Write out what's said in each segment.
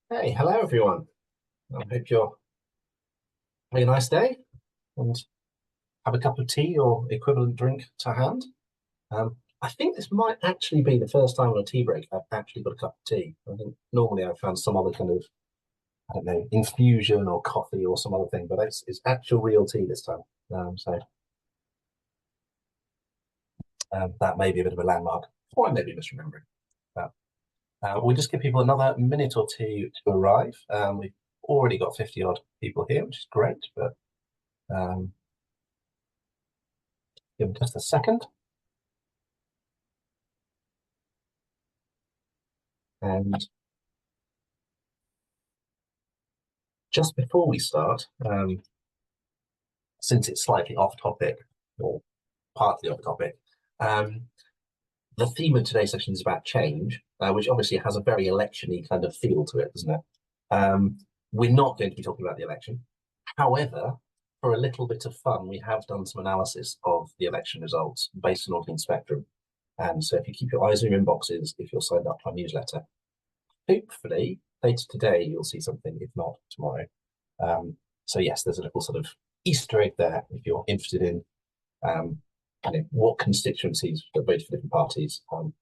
Hey, hello everyone. I hope you're having a nice day and have a cup of tea or equivalent drink to hand. I think this might actually be the first time on a tea break I've actually got a cup of tea. I think normally I've found some other kind of, I don't know, infusion or coffee or some other thing, but it's actual real tea this time. So that may be a bit of a landmark, or I may be misremembering. But we'll just give people another minute or two to arrive. We've already got 50 odd people here, which is great, but um, give them just a second. And just before we start, since it's slightly off topic or partly off topic, um, the theme of today's session is about change, which obviously has a very election-y kind of feel to it, doesn't it? We're not going to be talking about the election. However, for a little bit of fun, we have done some analysis of the election results based on audience spectrum. And so if you keep your eyes on your inboxes, if you're signed up to our newsletter, hopefully later today you'll see something, if not tomorrow. So yes, there's a little sort of Easter egg there if you're interested in what constituencies that vote for different parties are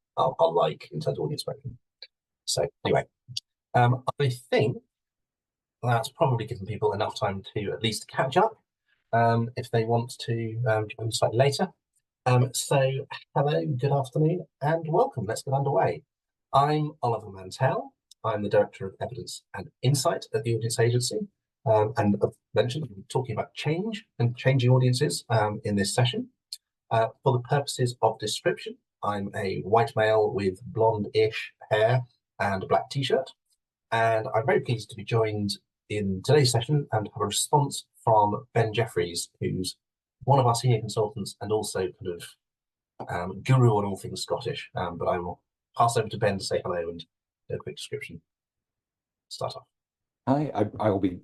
like in terms of audience spectrum. So anyway, I think that's probably given people enough time to at least catch up if they want to join slightly later. So hello, good afternoon, and welcome. Let's get underway. I'm Oliver Mantell. I'm the Director of Evidence and Insight at the Audience Agency. And I've mentioned we're talking about change and changing audiences in this session. For the purposes of description, I'm a white male with blonde-ish hair and a black t-shirt. And I'm very pleased to be joined in today's session and have a response from Ben Jeffries, who's one of our senior consultants and also kind of guru on all things Scottish. But I will pass over to Ben to say hello and do a quick description. Start off. Hi, I will be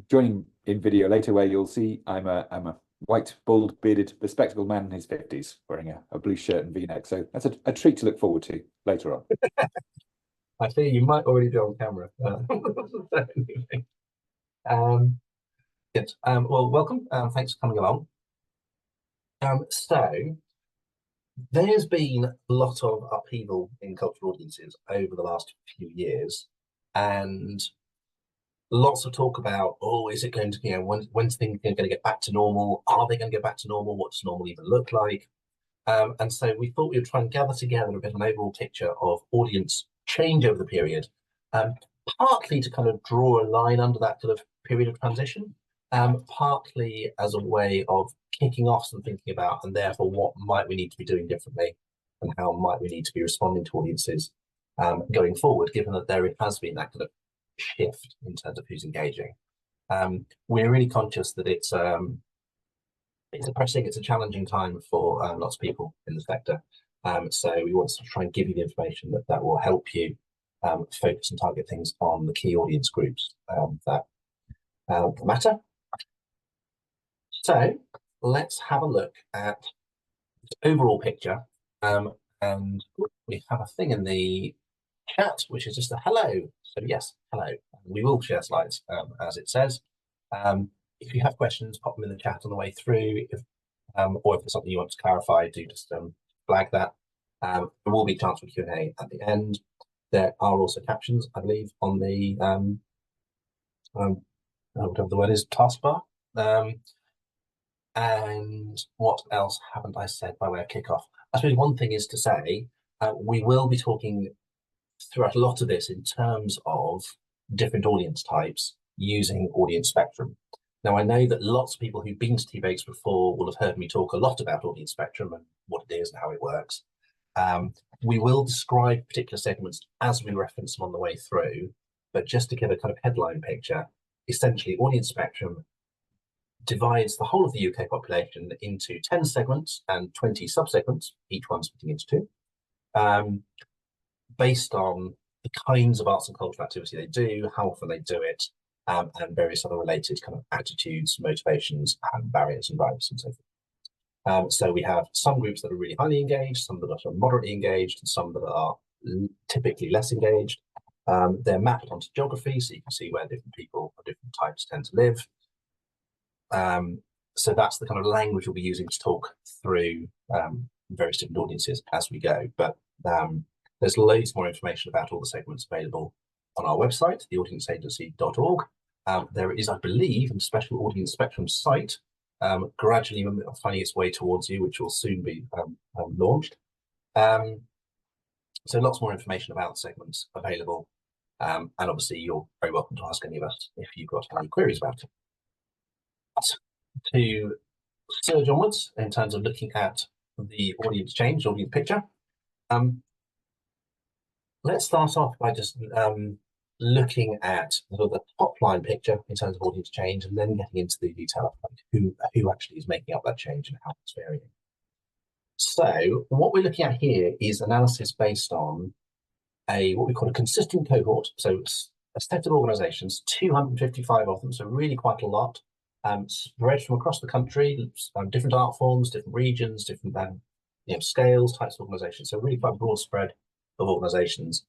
joining in video later, where you'll see I'm a white, bald, bearded, bespectacled man in his 50s, wearing a blue shirt and V-neck. So that's a treat to look forward to later on. I fear you might already be on camera. Anyway. Good. Well, welcome. Thanks for coming along. So there's been a lot of upheaval in cultural audiences over the last few years, and lots of talk about, oh, is it going to, when's things going to get back to normal? Are they going to get back to normal? What does normal even look like? And so we thought we would try and gather together a bit of an overall picture of audience change over the period, partly to kind of draw a line under that kind of period of transition, partly as a way of kicking off some thinking about, and therefore what might we need to be doing differently and how might we need to be responding to audiences going forward, given that there has been that kind of shift in terms of who's engaging. We're really conscious that it's depressing, it's a challenging time for lots of people in the sector. So we want to try and give you the information that will help you focus and target things on the key audience groups that matter. So let's have a look at the overall picture. And we have a thing in the chat, which is just a hello. So yes, hello. We will share slides as it says. If you have questions, pop them in the chat on the way through. Or if there's something you want to clarify, do just flag that. There will be a chance for Q&A at the end. There are also captions, I believe, on the whatever the word is, taskbar. And what else haven't I said by way of kickoff? I suppose one thing is to say, we will be talking throughout a lot of this in terms of different audience types using audience spectrum. Now, I know that lots of people who've been to tea breaks before will have heard me talk a lot about audience spectrum and what it is and how it works. We will describe particular segments as we reference them on the way through, but just to give a kind of headline picture, essentially audience spectrum divides the whole of the UK population into 10 segments and 20 subsegments, each one splitting into two, based on the kinds of arts and cultural activity they do, how often they do it, and various other related kind of attitudes, motivations, and barriers and drivers and so forth. So we have some groups that are really highly engaged, some that are moderately engaged, and some that are typically less engaged. They're mapped onto geography, so you can see where different people of different types tend to live. So that's the kind of language we'll be using to talk through various different audiences as we go. But there's loads more information about all the segments available on our website, theaudienceagency.org. There is, I believe, a special audience spectrum site gradually finding its way towards you, which will soon be launched. So lots more information about segments available. And obviously, you're very welcome to ask any of us if you've got any queries about it. To surge onwards in terms of looking at the audience change, audience picture, let's start off by just looking at the top line picture in terms of audience change, and then getting into the detail of who actually is making up that change and how it's varying. So what we're looking at here is analysis based on what we call a consistent cohort. So a set of organizations, 255 of them, so really quite a lot, spread from across the country, different art forms, different regions, different scales, types of organizations. So really quite a broad spread of organizations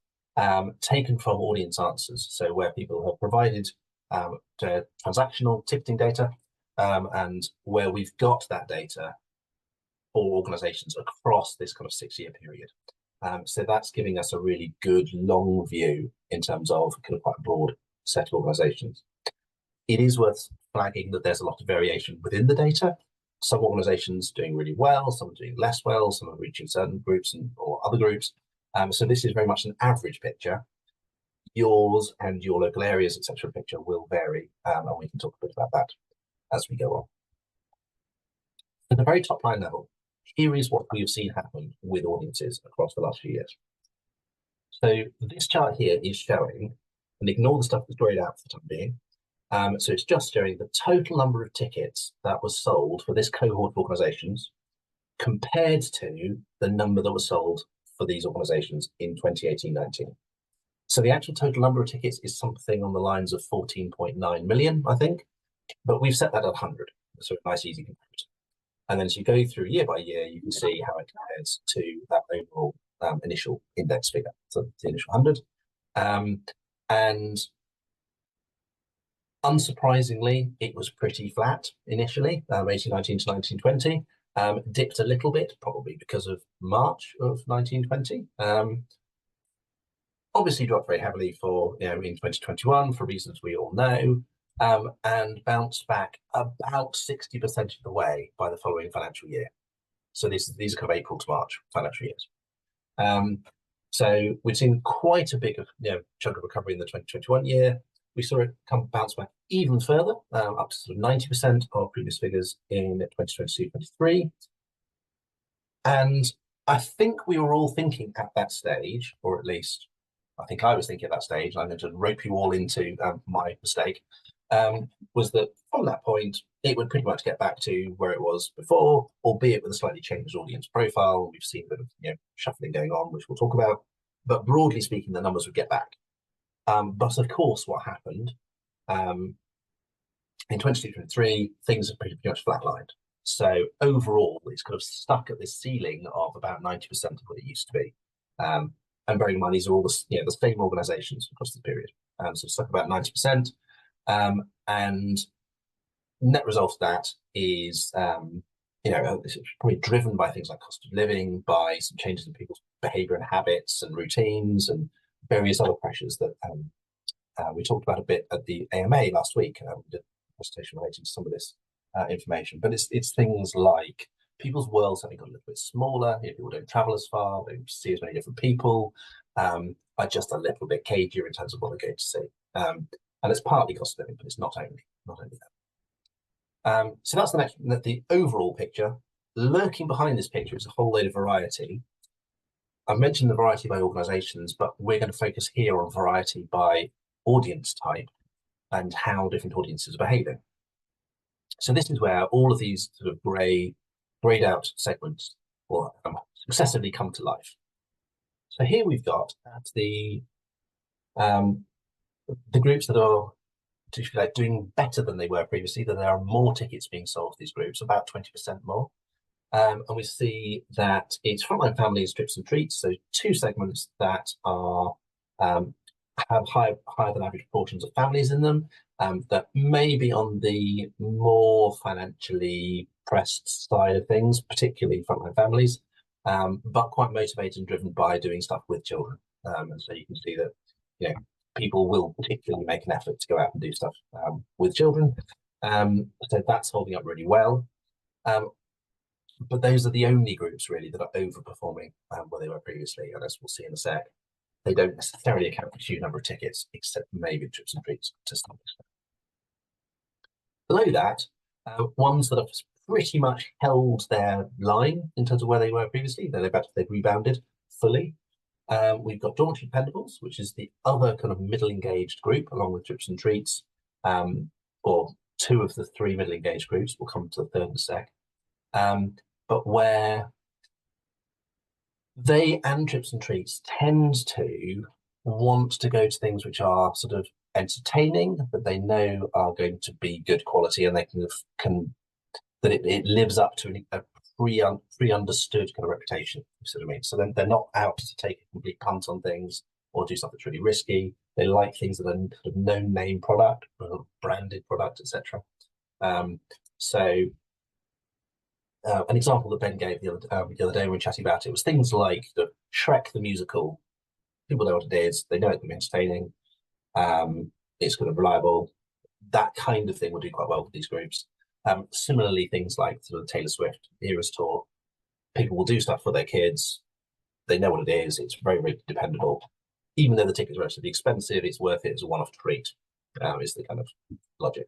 taken from audience answers. So where people have provided transactional ticketing data and where we've got that data for organizations across this kind of 6-year period. So that's giving us a really good long view in terms of kind of quite a broad set of organizations. It is worth flagging that there's a lot of variation within the data. Some organizations doing really well, some are doing less well, some are reaching certain groups or other groups. So this is very much an average picture. Yours and your local areas, etc. picture will vary, and we can talk a bit about that as we go on. At the very top line level, here is what we've seen happen with audiences across the last few years. So this chart here is showing, and ignore the stuff that's grayed out for the time being, so it's just showing the total number of tickets that was sold for this cohort of organizations compared to the number that was sold for these organizations in 2018-19. So the actual total number of tickets is something on the lines of 14.9 million, I think, but we've set that at 100, so a nice easy comparison. And then as you go through year by year, you can see how it compares to that overall initial index figure, so the initial 100. And unsurprisingly, it was pretty flat initially, 1819 to 1920, dipped a little bit, probably because of March of 1920. Obviously dropped very heavily for, in 2021 for reasons we all know, and bounced back about 60% of the way by the following financial year. So these are kind of April to March financial years. So we've seen quite a big chunk of recovery in the 2021 year. We saw it bounce back even further, up to sort of 90% of previous figures in 2022-23. And I think we were all thinking at that stage, or at least I think I was thinking at that stage, and I'm going to rope you all into my mistake, was that from that point, it would pretty much get back to where it was before, albeit with a slightly changed audience profile. We've seen a bit of shuffling going on, which we'll talk about. But broadly speaking, the numbers would get back. But of course, what happened in 2023, things have pretty much flatlined. So overall, it's kind of stuck at this ceiling of about 90% of what it used to be. And bearing in mind, these are all the same organizations across the period. So stuck about 90%. And net result of that is, it's probably driven by things like cost of living, by some changes in people's behavior and habits and routines, and various other pressures that we talked about a bit at the AMA last week. We did a presentation relating to some of this information, but it's things like people's worlds having got a little bit smaller. People don't travel as far, they don't see as many different people, are just a little bit cagier in terms of what they're going to see. And it's partly cost of living, but it's not only that. So that's the overall picture. Lurking behind this picture is a whole load of variety. I've mentioned the variety by organizations, but we're going to focus here on variety by audience type and how different audiences are behaving. So this is where all of these sort of grayed out segments will successively come to life. So here we've got the groups that are doing better than they were previously, that there are more tickets being sold to these groups, about 20% more. And we see that it's frontline families, trips and treats, so two segments that are have higher than average proportions of families in them, that may be on the more financially pressed side of things, particularly frontline families, but quite motivated and driven by doing stuff with children. And so you can see that, you know, people will particularly make an effort to go out and do stuff with children. So that's holding up really well. But those are the only groups really that are overperforming where they were previously, and as we'll see in a sec, they don't necessarily account for a huge number of tickets, except maybe trips and treats to some extent. Below that, ones that have pretty much held their line in terms of where they were previously, they've rebounded fully. We've got Dormitory Dependables, which is the other kind of middle engaged group, along with trips and treats, or two of the three middle engaged groups. We'll come to the third in a sec. But where they and trips and treats tend to want to go to things which are sort of entertaining, that they know are going to be good quality, and they that it lives up to a pre-understood kind of reputation. You see what I mean? So then they're not out to take a complete punt on things or do stuff that's really risky. They like things that are kind of known name product, branded product, etc. An example that Ben gave the other day when we chatted about it was things like the Shrek the musical. People know what it is. They know it can be entertaining. It's kind of reliable. That kind of thing will do quite well with these groups. Similarly, things like sort of Taylor Swift Eras Tour. People will do stuff for their kids. They know what it is. It's very, very dependable. Even though the tickets are relatively expensive, it's worth it as a one-off treat, is the kind of logic.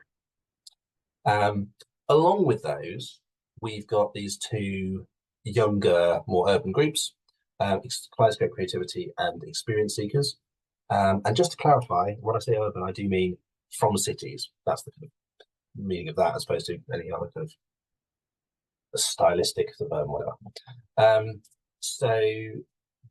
Along with those, we've got these two younger, more urban groups, Kaleidoscope Creativity and Experience Seekers. And just to clarify, when I say urban, I do mean from cities. That's the kind of meaning of that, as opposed to any other kind of stylistic sort of whatever. So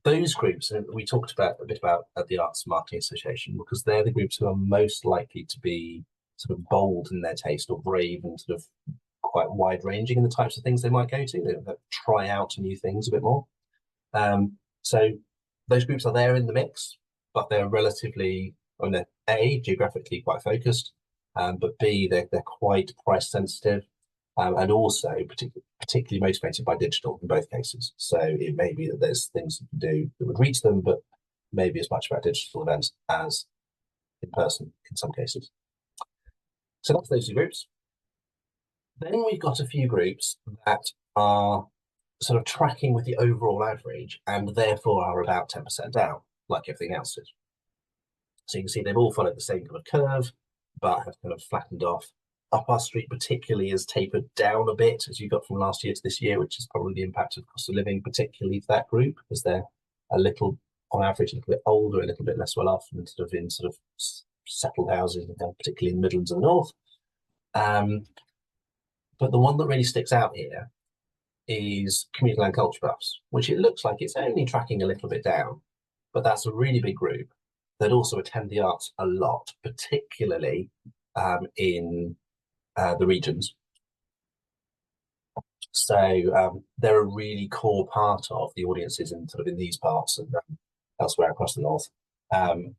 those groups we talked about a bit about at the Arts Marketing Association, because they're the groups who are most likely to be sort of bold in their taste, or brave and sort of quite wide ranging in the types of things they might go to. They try out new things a bit more. So those groups are there in the mix, but they're relatively, I mean, they're A, geographically quite focused, but B, they're quite price sensitive, and also particularly motivated by digital in both cases. So it may be that there's things you can do that would reach them, but maybe as much about digital events as in person in some cases. So that's those two groups. Then we've got a few groups that are sort of tracking with the overall average and therefore are about 10% down, like everything else is. So you can see they've all followed the same kind of curve, but have kind of flattened off. Up Our Street particularly has tapered down a bit as you got from last year to this year, which is probably the impact of cost of living, particularly for that group, because they're a little, on average, a little bit older, a little bit less well off, and sort of in sort of settled houses, particularly in the Midlands and the North. But the one that really sticks out here is community land culture buffs, which it looks like it's only tracking a little bit down, but that's a really big group that also attend the arts a lot, particularly in the regions. So they're a really core part of the audiences in sort of in these parts and elsewhere across the north, and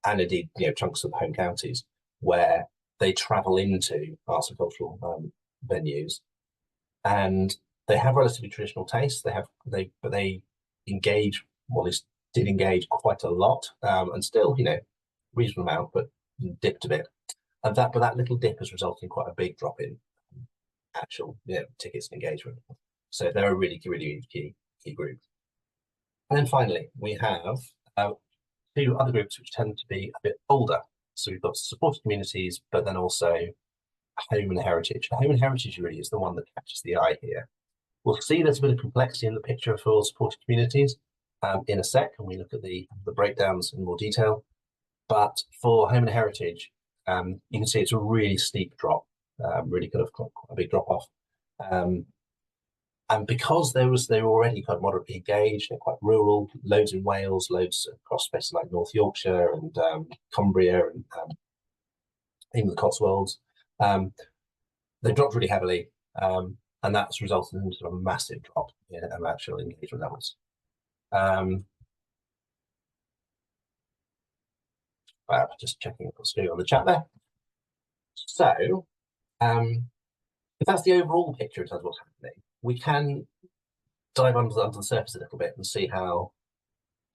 indeed, you know, chunks of the home counties where they travel into arts and cultural venues, and they have relatively traditional tastes. But they engage, well, they did engage quite a lot, and still, you know, reasonable amount, but dipped a bit. And but that little dip has resulted in quite a big drop in actual, you know, tickets and engagement. So they're a really, really key group. And then finally, we have two other groups which tend to be a bit older. So we've got supported communities, but then also home and heritage. Home and heritage really is the one that catches the eye here. We'll see there's a bit of complexity in the picture for supported communities in a sec, and we look at the breakdowns in more detail. But for home and heritage, you can see it's a really steep drop, really kind of quite a big drop off. And because they were already kind of moderately engaged, they're quite rural, loads in Wales, loads across places like North Yorkshire and Cumbria and even the Cotswolds. They dropped really heavily, and that's resulted in sort of a massive drop in actual engagement levels. Just checking what's going on the chat there. So, if that's the overall picture in terms of what's happening, we can dive under the surface a little bit and see how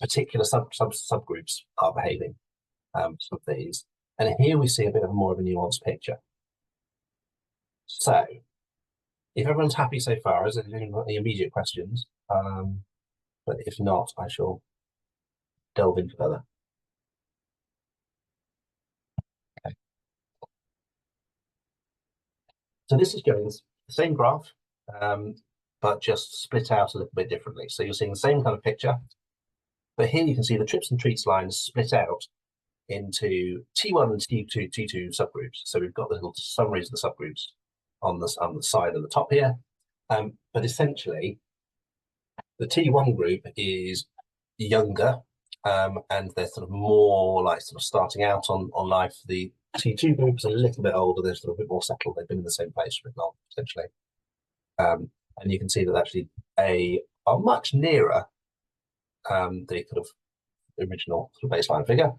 particular subgroups are behaving. Some of these, and here we see a bit of more of a nuanced picture. So, if everyone's happy so far, is there any immediate questions? But if not, I shall delve in further. Okay. So this is going the same graph, but just split out a little bit differently. So you're seeing the same kind of picture, but here you can see the trips and treats lines split out into T1 and T2 subgroups. So we've got the little summaries of the subgroups on the side and the top here. But essentially, the T1 group is younger, and they're sort of more like sort of starting out on life. The T2 group is a little bit older, they're sort of a bit more settled, they've been in the same place for a bit long, essentially. And you can see that actually are much nearer the kind of original sort of baseline figure.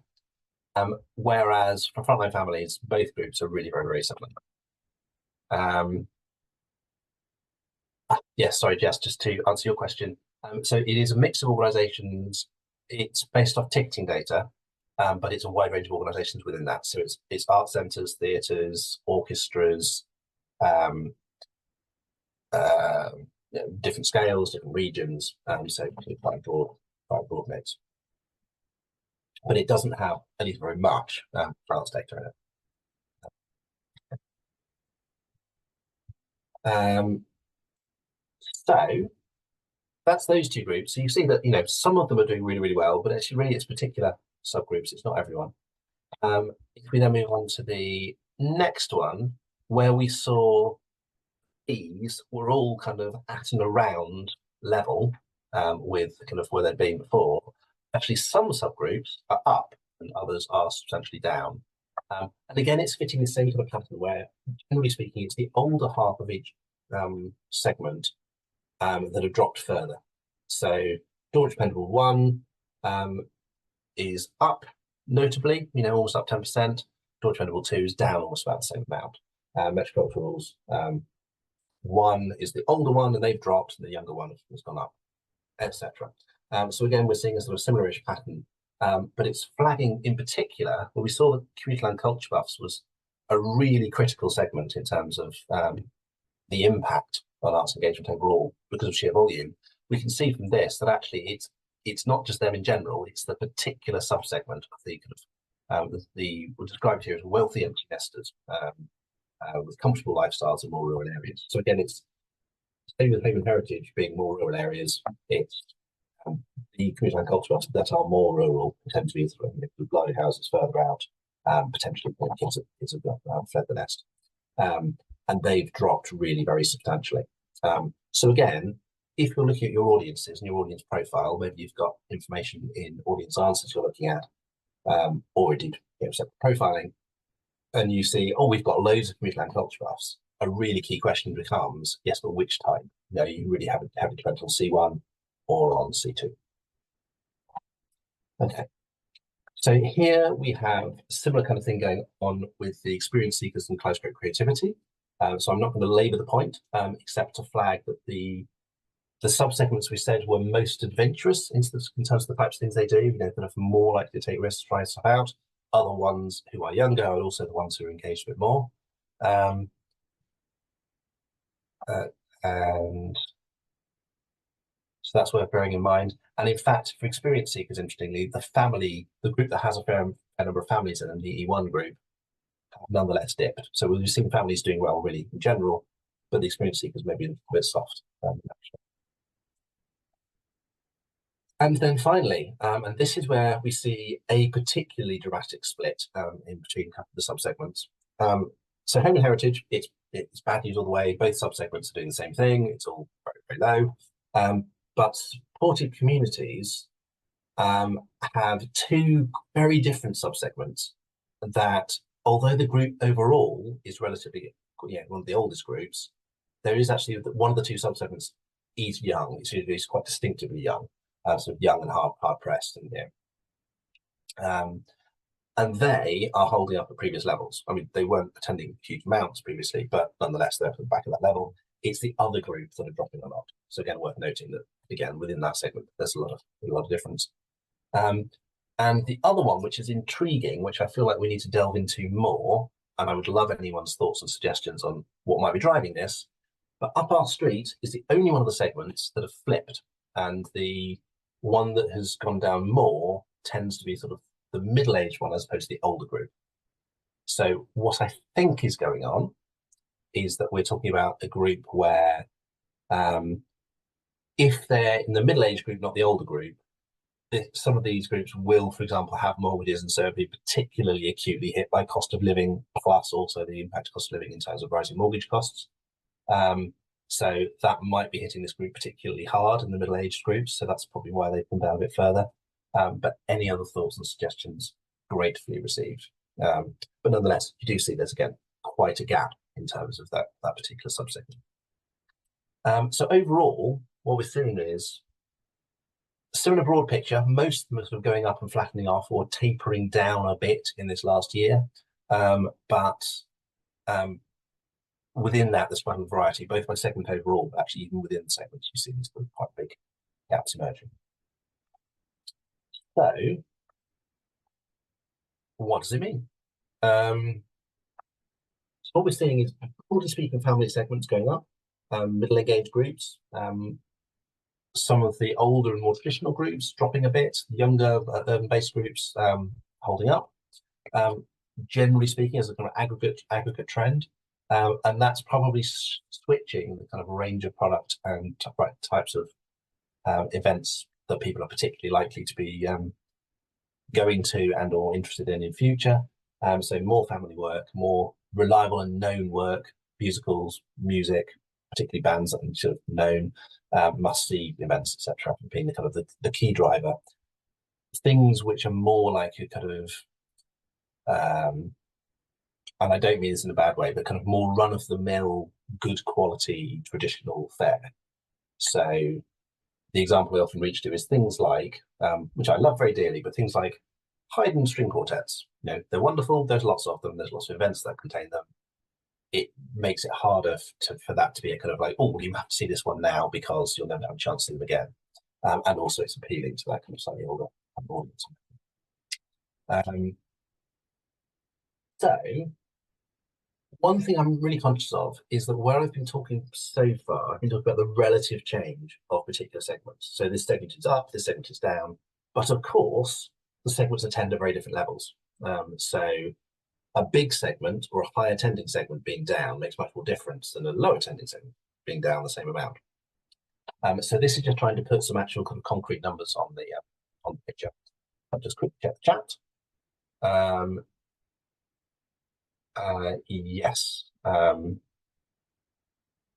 Whereas for frontline families, both groups are really very, very similar. Yes, sorry, Jess, just to answer your question. So it is a mix of organisations. It's based off ticketing data, but it's a wide range of organisations within that. So it's art centres, theatres, orchestras, different scales, different regions. So quite broad mix. But it doesn't have at least very much France data in it. So that's those two groups. So you see that, you know, some of them are doing really, really well, but actually really it's particular subgroups. It's not everyone. If we then move on to the next one, where we saw these were all kind of at and around level with kind of where they'd been before. Actually, some subgroups are up and others are substantially down. And again, it's fitting the same kind of pattern where, generally speaking, it's the older half of each segment that have dropped further. So George Pendlebury 1 is up notably, you know, almost up 10%. George Pendlebury 2 is down almost about the same amount. Metroculturals 1 is the older one, and they've dropped, and the younger one has gone up, etc. So again, we're seeing a sort of similar-ish pattern, but it's flagging in particular where we saw that community land culture buffs was a really critical segment in terms of the impact on arts engagement overall because of sheer volume. We can see from this that actually it's not just them in general; it's the particular subsegment of the kind of we'll describe it here as wealthy empty nesters with comfortable lifestyles in more rural areas. So again, it's same with Haven Heritage being more rural areas. It's the community land culture buffs that are more rural tend to be sort of blind houses further out, potentially kids have fled the nest. And they've dropped really very substantially. So again, if you're looking at your audiences and your audience profile, maybe you've got information in audience answers you're looking at, or indeed separate profiling, and you see, oh, we've got loads of community land culture buffs. A really key question becomes, yes, but which type? No, you really haven't depended on C1 or on C2. Okay. So here we have a similar kind of thing going on with the experience seekers and close-group creativity. So I'm not going to labour the point, except to flag that the subsegments we said were most adventurous in terms of the types of things they do, you know, kind of more likely to take risks, try stuff out. Other ones who are younger are also the ones who are engaged a bit more. And so that's worth bearing in mind. And in fact, for experience seekers, interestingly, the group that has a fair number of families in the E1 group, nonetheless dipped. So we've seen families doing well really in general, but the experience seekers maybe a bit soft. And then finally, and this is where we see a particularly dramatic split in between the subsegments. So home and heritage, it's bad news all the way. Both subsegments are doing the same thing. It's all very, very low. But supported communities have two very different subsegments that, although the group overall is relatively, one of the oldest groups, there is actually one of the two subsegments is young. It's quite distinctively young, sort of young and hard pressed, and and they are holding up at previous levels. I mean, they weren't attending huge amounts previously, but nonetheless, they're back at that level. It's the other group that are dropping a lot. So again, worth noting that again within that segment, there's a lot of difference. And the other one, which is intriguing, which I feel like we need to delve into more, and I would love anyone's thoughts and suggestions on what might be driving this. But up our street is the only one of the segments that have flipped, and the one that has gone down more tends to be sort of the middle-aged one as opposed to the older group. So what I think is going on is that we're talking about a group where if they're in the middle-aged group, not the older group, some of these groups will, for example, have mortgages and so be particularly acutely hit by cost of living, plus also the impact of cost of living in terms of rising mortgage costs. So that might be hitting this group particularly hard in the middle-aged groups. So that's probably why they've come down a bit further. But any other thoughts and suggestions, gratefully received. But nonetheless, you do see there's again quite a gap in terms of that particular subsegment. So overall, what we're seeing is still in a broad picture, most of them are sort of going up and flattening off or tapering down a bit in this last year. But within that, there's quite a variety, both by segment overall, but actually even within the segments, you see these quite big gaps emerging. So, what does it mean? So what we're seeing is, broadly speaking, family segments going up, middle-aged groups, some of the older and more traditional groups dropping a bit, younger urban-based groups holding up. Generally speaking, as a kind of aggregate trend, and that's probably switching the kind of range of product and types of events that people are particularly likely to be going to and or interested in future. So more family work, more reliable and known work, musicals, music, particularly bands that are sort of known, must-see events, etc., being the kind of the key driver. Things which are more like a kind of, and I don't mean this in a bad way, but kind of more run-of-the-mill, good quality, traditional fare. So the example we often reach to is things like, which I love very dearly, but things like Haydn string quartets. You know, they're wonderful. There's lots of them. There's lots of events that contain them. It makes it harder for that to be a kind of like, oh, well, you have to see this one now because you'll never have a chance to see them again. And also it's appealing to that kind of slightly older audience. So one thing I'm really conscious of is that where I've been talking so far, I've been talking about the relative change of particular segments. So this segment is up, this segment is down, but of course, the segments attend at very different levels. So a big segment or a high attending segment being down makes much more difference than a low attending segment being down the same amount. So this is just trying to put some actual kind of concrete numbers on the picture. I'll just quickly check the chat. Yes.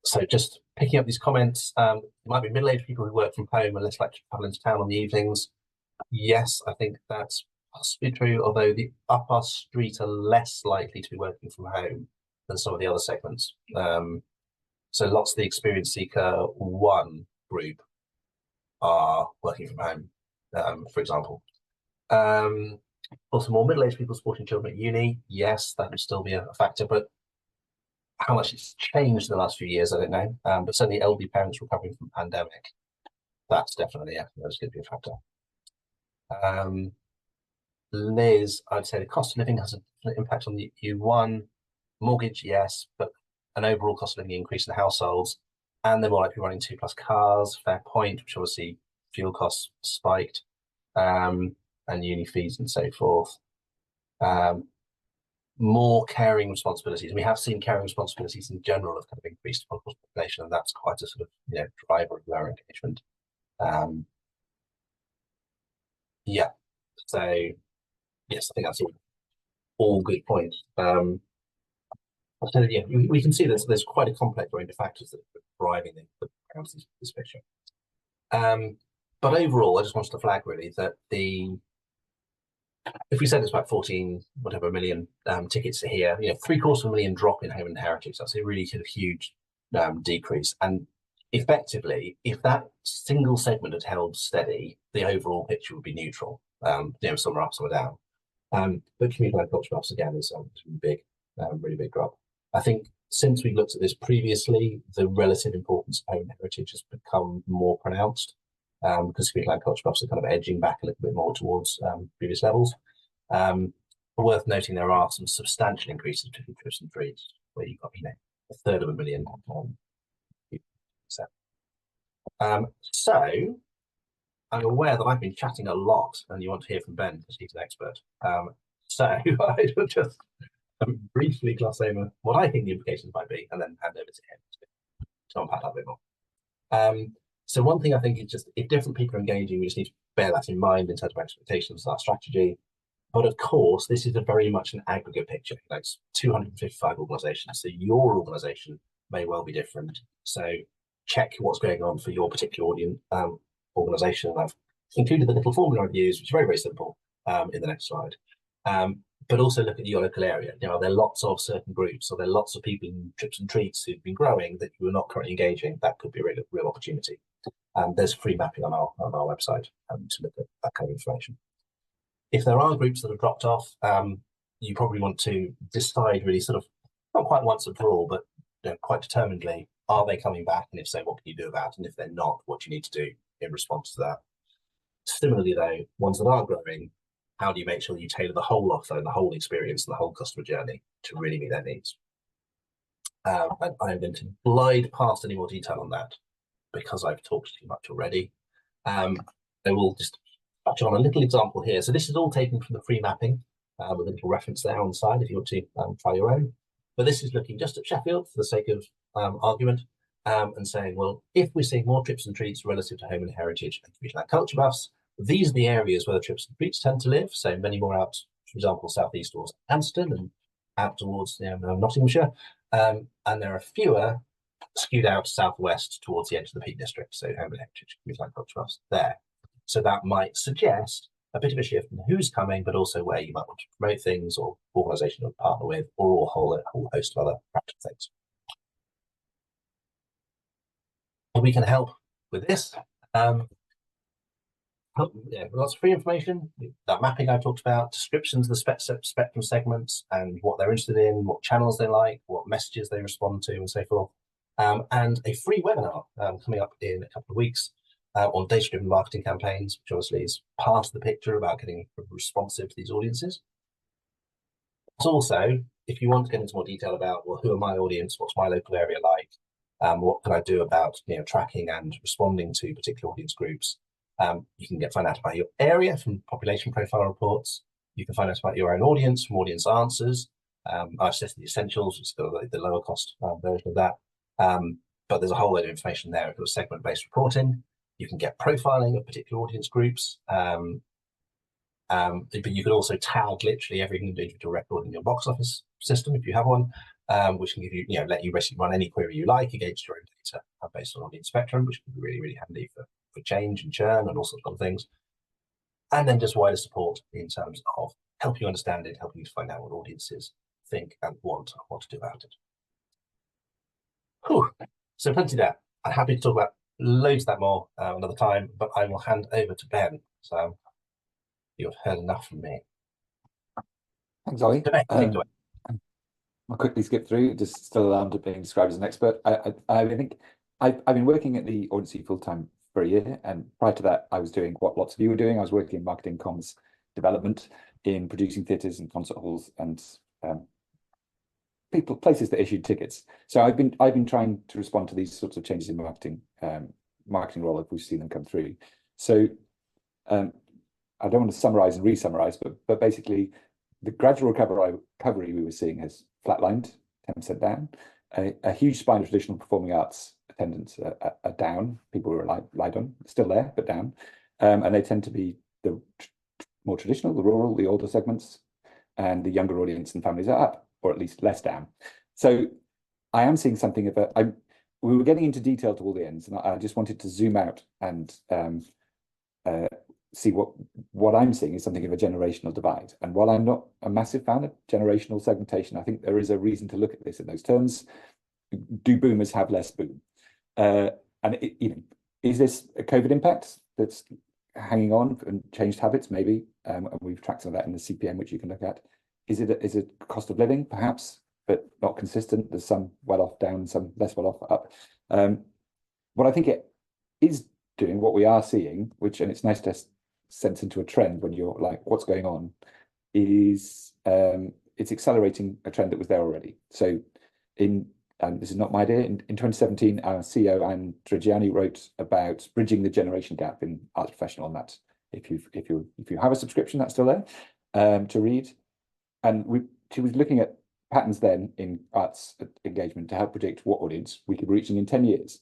So just picking up these comments, there might be middle-aged people who work from home and less likely to travel into town on the evenings. Yes, I think that's possibly true, although the up our street are less likely to be working from home than some of the other segments. So lots of the experience seeker one group are working from home, for example. Also, more middle-aged people supporting children at uni. Yes, that would still be a factor, but how much it's changed in the last few years, I don't know. But certainly elderly parents recovering from the pandemic, that's definitely, yeah, that's going to be a factor. Liz, I'd say the cost of living has an impact on the U1. Mortgage, yes, but an overall cost of living increase in the households, and they're more likely running 2+ cars, fair point, which obviously fuel costs spiked, and uni fees and so forth. More caring responsibilities. And we have seen caring responsibilities in general have kind of increased across the population, and that's quite a sort of driver of lower engagement. Yeah, so yes, I think that's all good points. So yeah, we can see there's quite a complex range of factors that are driving this picture. But overall, I just wanted to flag really that if we said it's about 14 million tickets here, 750,000 drop in home and heritage, that's a really kind of huge decrease. And effectively, if that single segment had held steady, the overall picture would be neutral. Some are up, some are down. But community-led culture buffs, again, is really big drop. I think since we looked at this previously, the relative importance of home heritage has become more pronounced, because community-led culture buffs are kind of edging back a little bit more towards previous levels. But worth noting, there are some substantial increases, particularly trips and treats, where you've got, a third of a million. So I'm aware that I've been chatting a lot, and you want to hear from Ben because he's an expert. So I will just briefly gloss over what I think the implications might be, and then hand over to him to unpack that a bit more. So one thing I think is just, if different people are engaging, we just need to bear that in mind in terms of expectations of our strategy. But of course, this is very much an aggregate picture. It's 255 organisations, so your organisation may well be different. So check what's going on for your particular audience, organisation. And I've included the little formula I've used, which is very, very simple, in the next slide. But also look at your local area. Are there lots of certain groups? Are there lots of people in trips and treats who've been growing that you are not currently engaging? That could be a real opportunity. There's free mapping on our website to look at that kind of information. If there are groups that have dropped off, you probably want to decide really sort of, not quite once and for all, but quite determinedly, are they coming back? And if so, what can you do about it? And if they're not, what do you need to do in response to that? Similarly, though, ones that are growing, how do you make sure you tailor the whole offer and the whole experience and the whole customer journey to really meet their needs? And I'm going to glide past any more detail on that because I've talked too much already. I will just touch on a little example here. So this is all taken from the free mapping, with a little reference there on the side if you want to try your own. But this is looking just at Sheffield for the sake of argument, and saying, well, if we're seeing more trips and treats relative to home and heritage and community-led culture buffs, these are the areas where the trips and treats tend to live. So many more out, for example, southeast towards Anston and out towards Nottinghamshire. And there are fewer skewed out southwest towards the edge of the Peak District. So home and heritage, community-led culture buffs there. So that might suggest a bit of a shift in who's coming, but also where you might want to promote things or organisation to partner with, or a whole host of other practical things. We can help with this. Lots of free information, that mapping I talked about, descriptions of the spectrum segments and what they're interested in, what channels they like, what messages they respond to, and so forth. And a free webinar coming up in a couple of weeks on data-driven marketing campaigns, which obviously is part of the picture about getting responsive to these audiences. But also, if you want to get into more detail about, well, who are my audience, what's my local area like, what can I do about tracking and responding to particular audience groups, you can find out about your area from population profile reports. You can find out about your own audience from audience answers. I've set the essentials, which is the lower cost version of that. But there's a whole load of information there. If it was segment-based reporting, you can get profiling of particular audience groups. But you can also tag literally every individual record in your box office system if you have one, which can give you, let you basically run any query you like against your own data based on audience spectrum, which can be really, really handy for change and churn and all sorts of things. And then just wider support in terms of helping you understand it, helping you to find out what audiences think and want to do about it. Whew. So plenty there. I'm happy to talk about loads of that more another time, but I will hand over to Ben. So you've heard enough from me. Thanks, Ollie. I'll quickly skip through, just still alarmed at being described as an expert. I think I've been working at the agency full-time for a year, and prior to that I was doing what lots of you were doing. I was working in marketing comms development, in producing theatres and concert halls and places that issued tickets. So I've been trying to respond to these sorts of changes in marketing role if we've seen them come through. So I don't want to summarize and re-summarize, but basically the gradual recovery we were seeing has flatlined, 10% down. A huge spine of traditional performing arts attendance are down. People were lied on, still there, but down. And they tend to be the more traditional, the rural, the older segments, and the younger audience and families are up, or at least less down. So I am seeing something of we were getting into detail to all the ends, and I just wanted to zoom out and see what I'm seeing is something of a generational divide. And while I'm not a massive fan of generational segmentation, I think there is a reason to look at this in those terms. Do boomers have less boom? And is this a COVID impact that's hanging on and changed habits, maybe, and we've tracked some of that in the CPM, which you can look at. Is it cost of living, perhaps, but not consistent? There's some well off down, some less well off up. What I think it is doing, what we are seeing, and it's nice to sense into a trend when you're like, what's going on, is it's accelerating a trend that was there already. So this is not my idea. In 2017, our CEO, Anne Trigiani, wrote about bridging the generation gap in arts professional, and that if you have a subscription, that's still there to read. And she was looking at patterns then in arts engagement to help predict what audience we could be reaching in 10 years.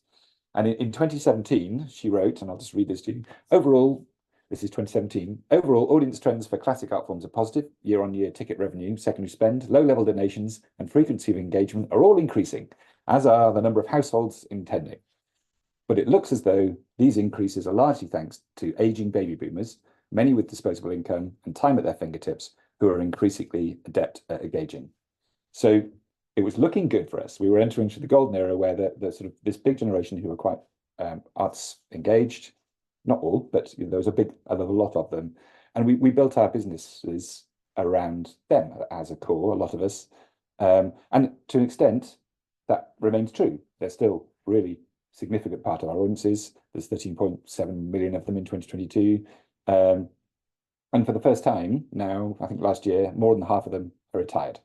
And in 2017, she wrote, and I'll just read this to you, overall, this is 2017, overall audience trends for classic art forms are positive. Year-on-year ticket revenue, secondary spend, low-level donations, and frequency of engagement are all increasing, as are the number of households intending. But it looks as though these increases are largely thanks to aging baby boomers, many with disposable income and time at their fingertips, who are increasingly adept at engaging. So it was looking good for us. We were entering into the golden era where the sort of this big generation who were quite arts engaged, not all, but there was a lot of them, and we built our businesses around them as a core, a lot of us, and to an extent that remains true. They're still really significant part of our audiences. There's 13.7 million of them in 2022, and for the first time now, I think last year, more than half of them are retired.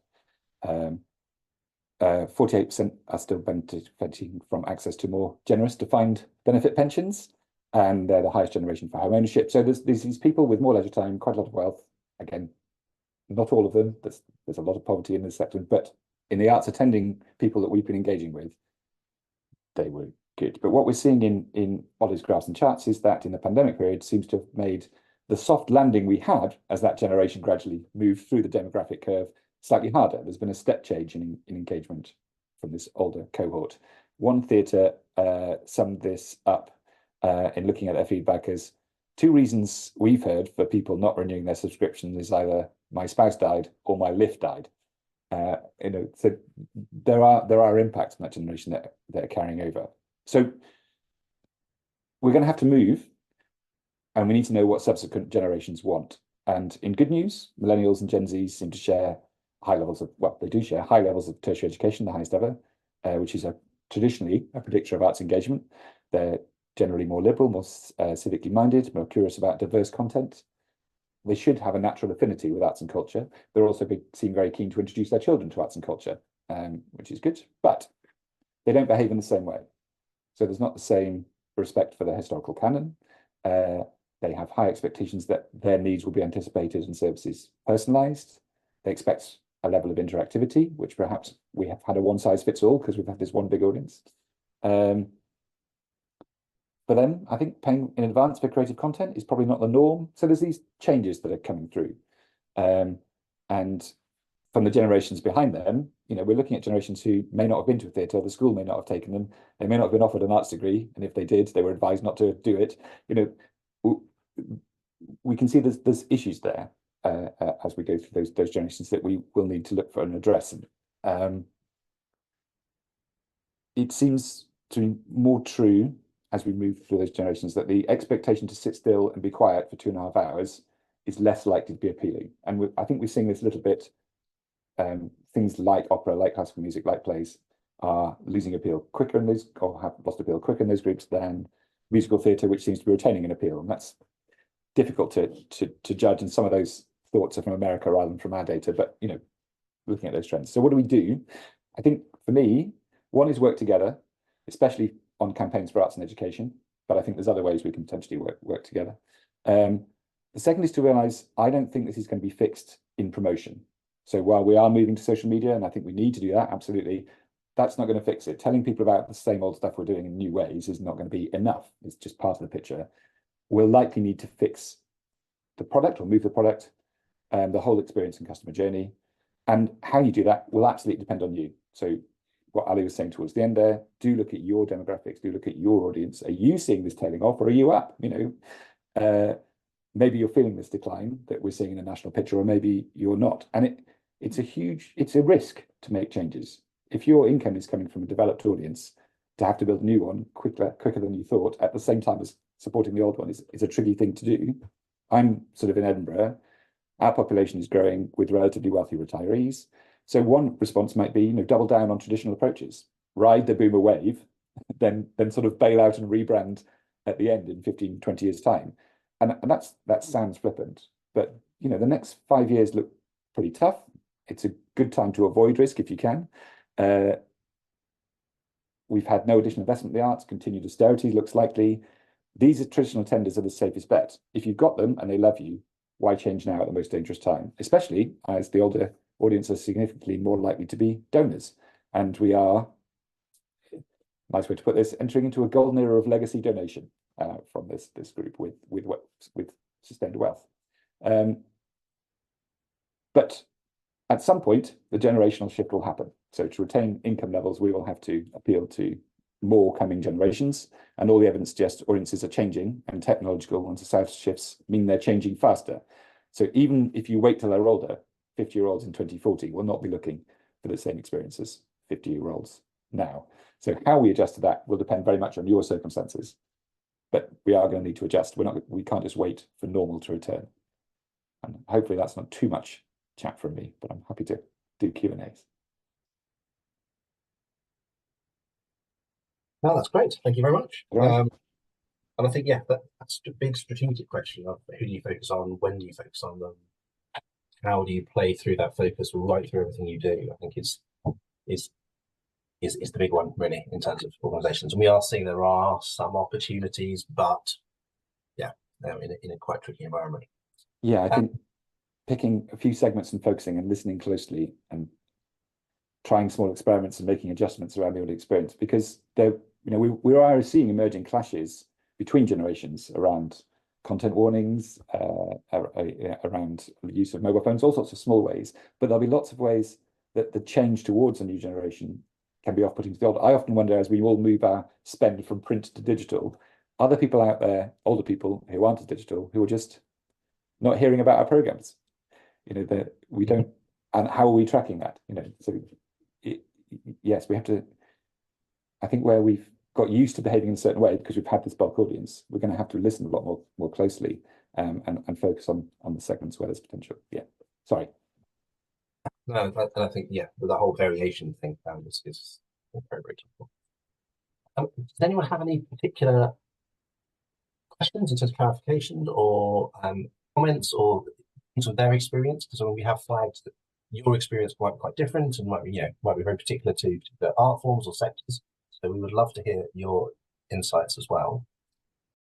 48% are still benefiting from access to more generous defined benefit pensions, and they're the highest generation for home ownership. So there's these people with more leisure time, quite a lot of wealth. Again, not all of them. There's a lot of poverty in this sector, but in the arts attending people that we've been engaging with, they were good. But what we're seeing in Ollie's graphs and charts is that in the pandemic period seems to have made the soft landing we had as that generation gradually moved through the demographic curve slightly harder. There's been a step change in engagement from this older cohort. One theatre summed this up in looking at their feedback as 2 reasons we've heard for people not renewing their subscription is either my spouse died or my lift died. So there are impacts on that generation that are carrying over. So we're going to have to move, and we need to know what subsequent generations want. And in good news, millennials and Gen Z seem to share they do share high levels of tertiary education, the highest ever, which is traditionally a predictor of arts engagement. They're generally more liberal, more civically minded, more curious about diverse content. They should have a natural affinity with arts and culture. They're also seem very keen to introduce their children to arts and culture, which is good, but they don't behave in the same way. So there's not the same respect for the historical canon. They have high expectations that their needs will be anticipated and services personalized. They expect a level of interactivity, which perhaps we have had a one size fits all because we've had this one big audience. For them, I think paying in advance for creative content is probably not the norm. So there's these changes that are coming through. And from the generations behind them, we're looking at generations who may not have been to a theatre, the school may not have taken them, they may not have been offered an arts degree, and if they did, they were advised not to do it. We can see there's issues there as we go through those generations that we will need to look for and address. It seems to be more true as we move through those generations that the expectation to sit still and be quiet for 2.5 hours is less likely to be appealing. And I think we're seeing this a little bit. Things like opera, like classical music, like plays are losing appeal quicker in those, or have lost appeal quicker in those groups than musical theatre, which seems to be retaining an appeal. And that's difficult to judge. And some of those thoughts are from America rather than from our data, but looking at those trends. So what do we do? I think for me, one is work together, especially on campaigns for arts and education, but I think there's other ways we can potentially work together. The second is to realize I don't think this is going to be fixed in promotion. So while we are moving to social media, and I think we need to do that, absolutely, that's not going to fix it. Telling people about the same old stuff we're doing in new ways is not going to be enough. It's just part of the picture. We'll likely need to fix the product or move the product, the whole experience and customer journey. And how you do that will absolutely depend on you. So what Ali was saying towards the end there, do look at your demographics, do look at your audience. Are you seeing this tailing off or are you up? Maybe you're feeling this decline that we're seeing in the national picture, or maybe you're not. And it's a risk to make changes. If your income is coming from a developed audience, to have to build a new one quicker than you thought at the same time as supporting the old one is a tricky thing to do. I'm sort of in Edinburgh. Our population is growing with relatively wealthy retirees. So one response might be, double down on traditional approaches, ride the boomer wave, then sort of bail out and rebrand at the end in 15, 20 years' time. And that sounds flippant, but the next 5 years look pretty tough. It's a good time to avoid risk if you can. We've had no additional investment in the arts, continued austerity looks likely. These traditional tenders are the safest bet. If you've got them and they love you, why change now at the most dangerous time? Especially as the older audience are significantly more likely to be donors. And we are, nice way to put this, entering into a golden era of legacy donation from this group with sustained wealth. But at some point, the generational shift will happen. So to retain income levels, we will have to appeal to more coming generations, and all the evidence suggests audiences are changing, and technological and societal shifts mean they're changing faster. So even if you wait till they're older, 50-year-olds in 2040 will not be looking for the same experience as 50-year-olds now. So how we adjust to that will depend very much on your circumstances, but we are going to need to adjust. We can't just wait for normal to return. And hopefully that's not too much chat from me, but I'm happy to do Q&As. No, that's great. Thank you very much. Right. And I think, that's a big strategic question of who do you focus on, when do you focus on them, how do you play through that focus right through everything you do, I think is the big one, really, in terms of organisations. And we are seeing there are some opportunities, but they're in a quite tricky environment. Yeah, I think picking a few segments and focusing and listening closely and trying small experiments and making adjustments around the audio experience, because we are seeing emerging clashes between generations around content warnings, around the use of mobile phones, all sorts of small ways. But there'll be lots of ways that the change towards a new generation can be off-putting to the old. I often wonder, as we all move our spend from print to digital, are there people out there, older people who aren't as digital, who are just not hearing about our programs? That we don't, and how are we tracking that? So yes, we have to. I think where we've got used to behaving in a certain way because we've had this bulk audience, we're going to have to listen a lot more closely and focus on the segments where there's potential. Yeah, sorry. No, and I think the whole variation thing is very, very helpful. Does anyone have any particular questions in terms of clarification or comments or in terms of their experience? Because we have flagged that your experience might be quite different and might be very particular to the art forms or sectors. So we would love to hear your insights as well.